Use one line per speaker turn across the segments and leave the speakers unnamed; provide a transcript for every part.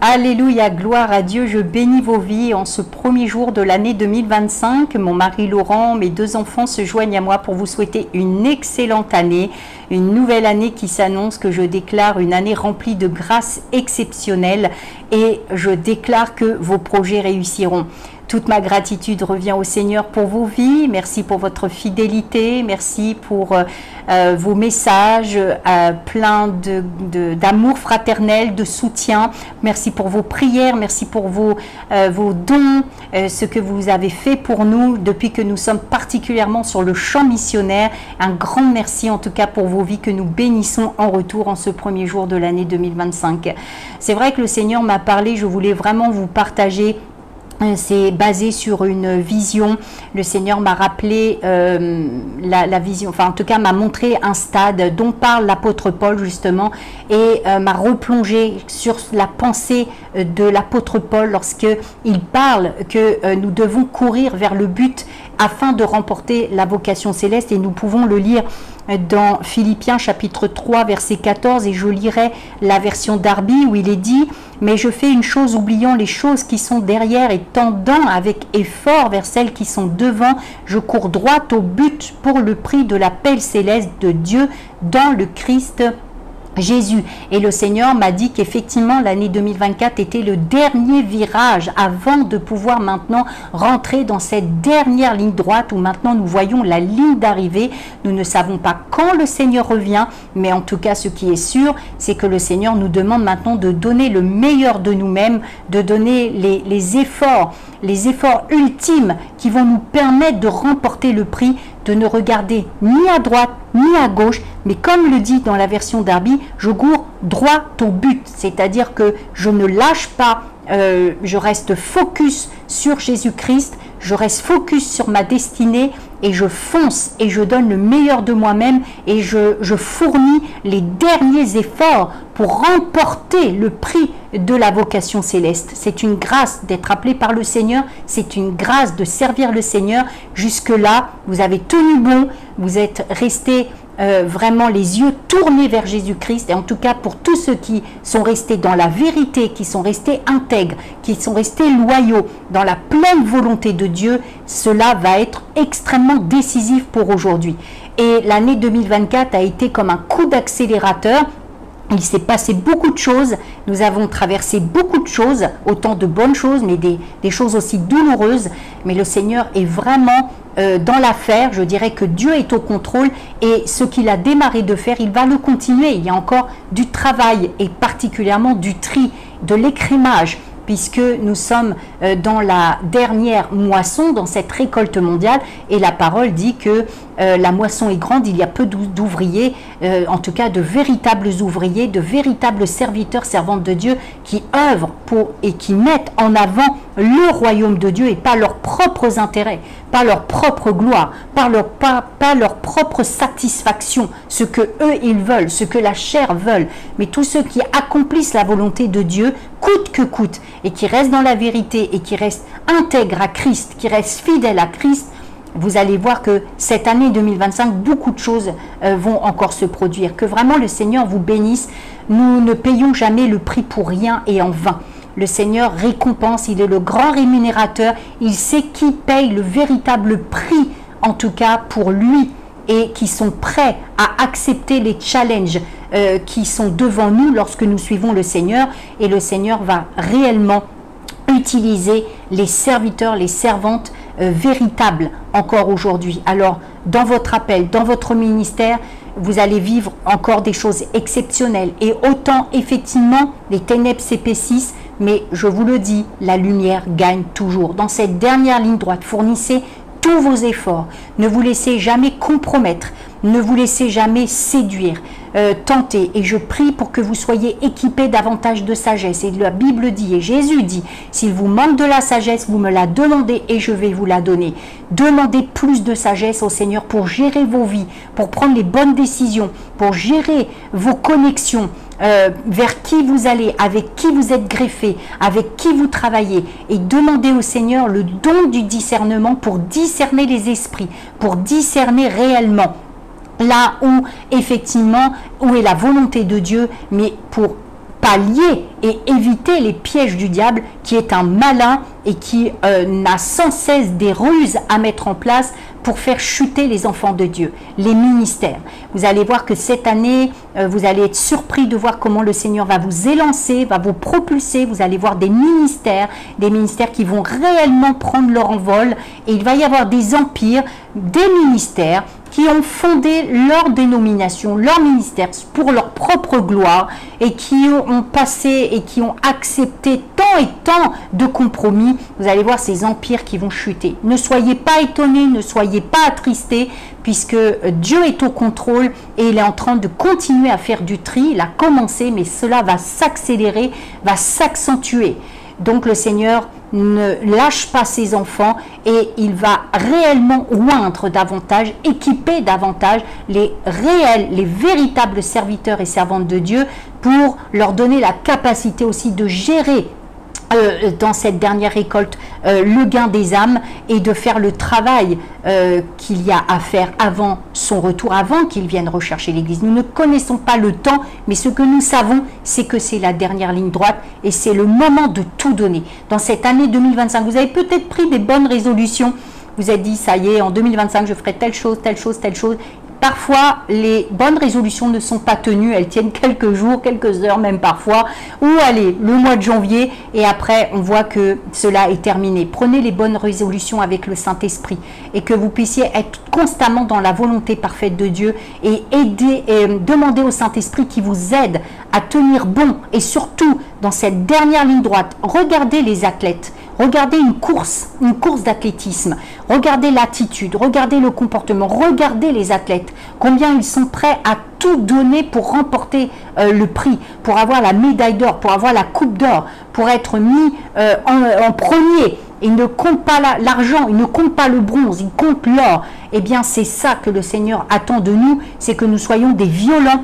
Alléluia, gloire à Dieu, je bénis vos vies en ce premier jour de l'année 2025. Mon mari Laurent, mes deux enfants se joignent à moi pour vous souhaiter une excellente année, une nouvelle année qui s'annonce, que je déclare une année remplie de grâces exceptionnelles et je déclare que vos projets réussiront. Toute ma gratitude revient au Seigneur pour vos vies. Merci pour votre fidélité. Merci pour vos messages pleins d'amour fraternel, de soutien. Merci pour vos prières. Merci pour vos dons, ce que vous avez fait pour nous depuis que nous sommes particulièrement sur le champ missionnaire. Un grand merci en tout cas pour vos vies que nous bénissons en retour en ce premier jour de l'année 2025. C'est vrai que le Seigneur m'a parlé. Je voulais vraiment vous partager. C'est basé sur une vision. Le Seigneur m'a rappelé la vision, enfin en tout cas m'a montré un stade dont parle l'apôtre Paul justement et m'a replongé sur la pensée de l'apôtre Paul lorsqu'il parle que nous devons courir vers le but afin de remporter la vocation céleste, et nous pouvons le lire dans Philippiens chapitre 3 verset 14, et je lirai la version Darby où il est dit: mais je fais une chose, oubliant les choses qui sont derrière et tendant avec effort vers celles qui sont devant, je cours droit au but pour le prix de l'appel céleste de Dieu dans le Christ Jésus. Et le Seigneur m'a dit qu'effectivement l'année 2024 était le dernier virage avant de pouvoir maintenant rentrer dans cette dernière ligne droite où maintenant nous voyons la ligne d'arrivée. Nous ne savons pas quand le Seigneur revient, mais en tout cas ce qui est sûr, c'est que le Seigneur nous demande maintenant de donner le meilleur de nous-mêmes, de donner les efforts ultimes qui vont nous permettre de remporter le prix, de ne regarder ni à droite ni à gauche, mais comme le dit dans la version Darby, je cours droit au but, c'est-à-dire que je ne lâche pas, je reste focus sur Jésus-Christ, je reste focus sur ma destinée et je fonce et je donne le meilleur de moi-même et je fournis les derniers efforts pour remporter le prix de la vocation céleste. C'est une grâce d'être appelé par le Seigneur, c'est une grâce de servir le Seigneur. Jusque-là, vous avez tenu bon, vous êtes resté vraiment les yeux tournés vers Jésus-Christ, et en tout cas pour tous ceux qui sont restés dans la vérité, qui sont restés intègres, qui sont restés loyaux dans la pleine volonté de Dieu, cela va être extrêmement décisif pour aujourd'hui. Et l'année 2024 a été comme un coup d'accélérateur. Il s'est passé beaucoup de choses, nous avons traversé beaucoup de choses, autant de bonnes choses, mais des choses aussi douloureuses. Mais le Seigneur est vraiment dans l'affaire. Je dirais que Dieu est au contrôle et ce qu'il a démarré de faire, il va le continuer. Il y a encore du travail et particulièrement du tri, de l'écrémage, puisque nous sommes dans la dernière moisson, dans cette récolte mondiale, et la parole dit que la moisson est grande, il y a peu d'ouvriers, en tout cas de véritables ouvriers, de véritables serviteurs, servantes de Dieu, qui œuvrent pour et qui mettent en avant le royaume de Dieu et pas leurs propres intérêts, pas leur propre gloire, pas leur propre satisfaction, ce que eux ils veulent, ce que la chair veut, mais tous ceux qui accomplissent la volonté de Dieu, coûte que coûte, et qui restent dans la vérité et qui restent intègres à Christ, qui restent fidèles à Christ. Vous allez voir que cette année 2025, beaucoup de choses vont encore se produire. Que vraiment le Seigneur vous bénisse. Nous ne payons jamais le prix pour rien et en vain. Le Seigneur récompense, il est le grand rémunérateur. Il sait qui paye le véritable prix, en tout cas pour lui, et qui sont prêts à accepter les challenges qui sont devant nous lorsque nous suivons le Seigneur. Et le Seigneur va réellement utiliser les serviteurs, les servantes véritables encore aujourd'hui. Alors, dans votre appel, dans votre ministère, vous allez vivre encore des choses exceptionnelles. Et autant, effectivement, les ténèbres s'épaississent, mais je vous le dis, la lumière gagne toujours. Dans cette dernière ligne droite, fournissez tous vos efforts. Ne vous laissez jamais compromettre. Ne vous laissez jamais séduire, tenter. Et je prie pour que vous soyez équipés davantage de sagesse. Et la Bible dit, et Jésus dit, s'il vous manque de la sagesse, vous me la demandez et je vais vous la donner. Demandez plus de sagesse au Seigneur pour gérer vos vies, pour prendre les bonnes décisions, pour gérer vos connexions, vers qui vous allez, avec qui vous êtes greffé, avec qui vous travaillez, et demandez au Seigneur le don du discernement pour discerner les esprits, pour discerner réellement là où effectivement, où est la volonté de Dieu, mais pour pallier et éviter les pièges du diable qui est un malin et qui n'a sans cesse des ruses à mettre en place pour faire chuter les enfants de Dieu, les ministères. Vous allez voir que cette année, vous allez être surpris de voir comment le Seigneur va vous élancer, va vous propulser. Vous allez voir des ministères qui vont réellement prendre leur envol et il va y avoir des empires, des ministères qui ont fondé leur dénomination, leur ministère pour leur propre gloire et qui ont passé et qui ont accepté tant et tant de compromis. Vous allez voir ces empires qui vont chuter. Ne soyez pas étonnés, ne soyez pas attristés puisque Dieu est au contrôle et il est en train de continuer à faire du tri. Il a commencé mais cela va s'accélérer, va s'accentuer. Donc le Seigneur ne lâche pas ses enfants et il va réellement oindre davantage, équiper davantage les réels, les véritables serviteurs et servantes de Dieu pour leur donner la capacité aussi de gérer dans cette dernière récolte le gain des âmes et de faire le travail qu'il y a à faire avant son retour, avant qu'il vienne rechercher l'Église. Nous ne connaissons pas le temps, mais ce que nous savons, c'est que c'est la dernière ligne droite et c'est le moment de tout donner. Dans cette année 2025, vous avez peut-être pris des bonnes résolutions, vous avez dit, ça y est, en 2025, je ferai telle chose, telle chose, telle chose. Parfois, les bonnes résolutions ne sont pas tenues, elles tiennent quelques jours, quelques heures même parfois, ou allez, le mois de janvier, et après on voit que cela est terminé. Prenez les bonnes résolutions avec le Saint-Esprit et que vous puissiez être constamment dans la volonté parfaite de Dieu et demander au Saint-Esprit qui vous aide à tenir bon et surtout dans cette dernière ligne droite. Regardez les athlètes. Regardez une course d'athlétisme, regardez l'attitude, regardez le comportement, regardez les athlètes, combien ils sont prêts à tout donner pour remporter le prix, pour avoir la médaille d'or, pour avoir la coupe d'or, pour être mis en premier. Ils ne comptent pas l'argent, ils ne comptent pas le bronze, ils comptent l'or. Eh bien, c'est ça que le Seigneur attend de nous, c'est que nous soyons des violents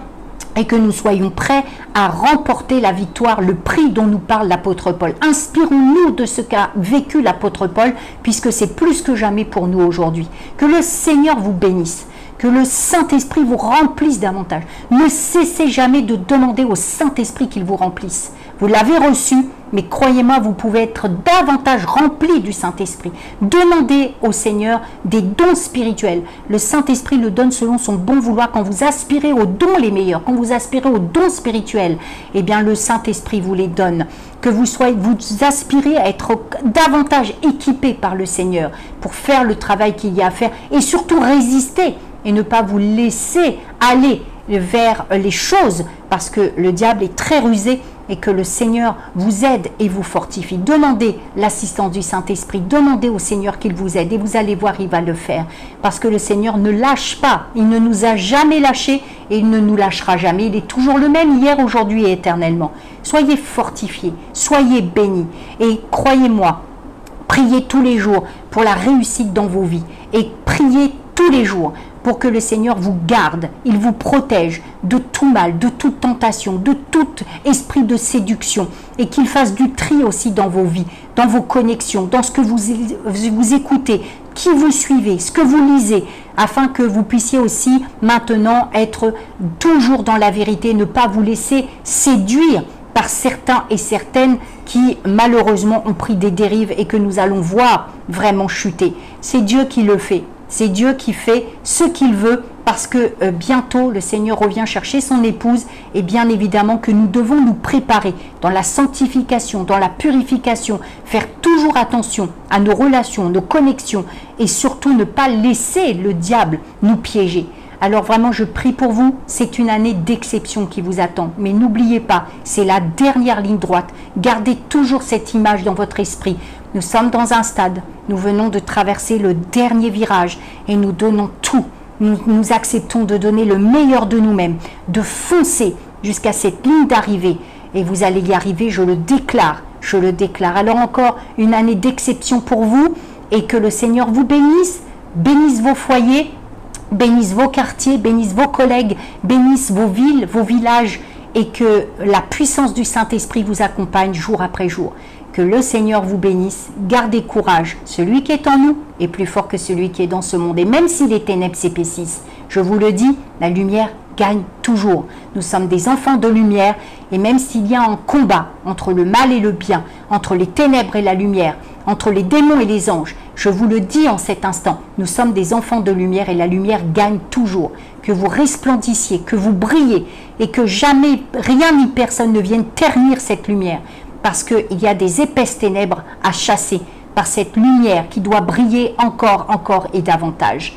et que nous soyons prêts à remporter la victoire, le prix dont nous parle l'apôtre Paul. Inspirons-nous de ce qu'a vécu l'apôtre Paul, puisque c'est plus que jamais pour nous aujourd'hui. Que le Seigneur vous bénisse, que le Saint-Esprit vous remplisse davantage. Ne cessez jamais de demander au Saint-Esprit qu'il vous remplisse. Vous l'avez reçu, mais croyez-moi, vous pouvez être davantage rempli du Saint-Esprit. Demandez au Seigneur des dons spirituels. Le Saint-Esprit le donne selon son bon vouloir. Quand vous aspirez aux dons les meilleurs, quand vous aspirez aux dons spirituels, eh bien le Saint-Esprit vous les donne. Que vous aspirez à être davantage équipé par le Seigneur pour faire le travail qu'il y a à faire et surtout résister et ne pas vous laisser aller vers les choses parce que le diable est très rusé et que le Seigneur vous aide et vous fortifie. Demandez l'assistance du Saint-Esprit, demandez au Seigneur qu'il vous aide et vous allez voir, il va le faire. Parce que le Seigneur ne lâche pas, il ne nous a jamais lâchés et il ne nous lâchera jamais. Il est toujours le même hier, aujourd'hui et éternellement. Soyez fortifiés, soyez bénis et croyez-moi, priez tous les jours pour la réussite dans vos vies et priez tous les jours pour que le Seigneur vous garde, il vous protège de tout mal, de toute tentation, de tout esprit de séduction et qu'il fasse du tri aussi dans vos vies, dans vos connexions, dans ce que vous écoutez, qui vous suivez, ce que vous lisez, afin que vous puissiez aussi maintenant être toujours dans la vérité, ne pas vous laisser séduire par certains et certaines qui malheureusement ont pris des dérives et que nous allons voir vraiment chuter. C'est Dieu qui le fait. C'est Dieu qui fait ce qu'il veut parce que bientôt le Seigneur revient chercher son épouse et bien évidemment que nous devons nous préparer dans la sanctification, dans la purification, faire toujours attention à nos relations, nos connexions et surtout ne pas laisser le diable nous piéger. Alors vraiment, je prie pour vous, c'est une année d'exception qui vous attend. Mais n'oubliez pas, c'est la dernière ligne droite. Gardez toujours cette image dans votre esprit. Nous sommes dans un stade, nous venons de traverser le dernier virage et nous donnons tout. Nous acceptons de donner le meilleur de nous-mêmes, de foncer jusqu'à cette ligne d'arrivée. Et vous allez y arriver, je le déclare, je le déclare. Alors encore une année d'exception pour vous et que le Seigneur vous bénisse, bénisse vos foyers, bénisse vos quartiers, bénisse vos collègues, bénisse vos villes, vos villages et que la puissance du Saint-Esprit vous accompagne jour après jour. Que le Seigneur vous bénisse, gardez courage. Celui qui est en nous est plus fort que celui qui est dans ce monde. Et même si les ténèbres s'épaississent, je vous le dis, la lumière gagne toujours. Nous sommes des enfants de lumière et même s'il y a un combat entre le mal et le bien, entre les ténèbres et la lumière, entre les démons et les anges, je vous le dis en cet instant, nous sommes des enfants de lumière et la lumière gagne toujours. Que vous resplendissiez, que vous brillez et que jamais rien ni personne ne vienne ternir cette lumière parce qu'il y a des épaisses ténèbres à chasser par cette lumière qui doit briller encore, encore et davantage.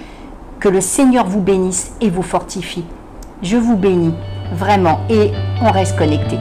Que le Seigneur vous bénisse et vous fortifie. Je vous bénis vraiment et on reste connecté.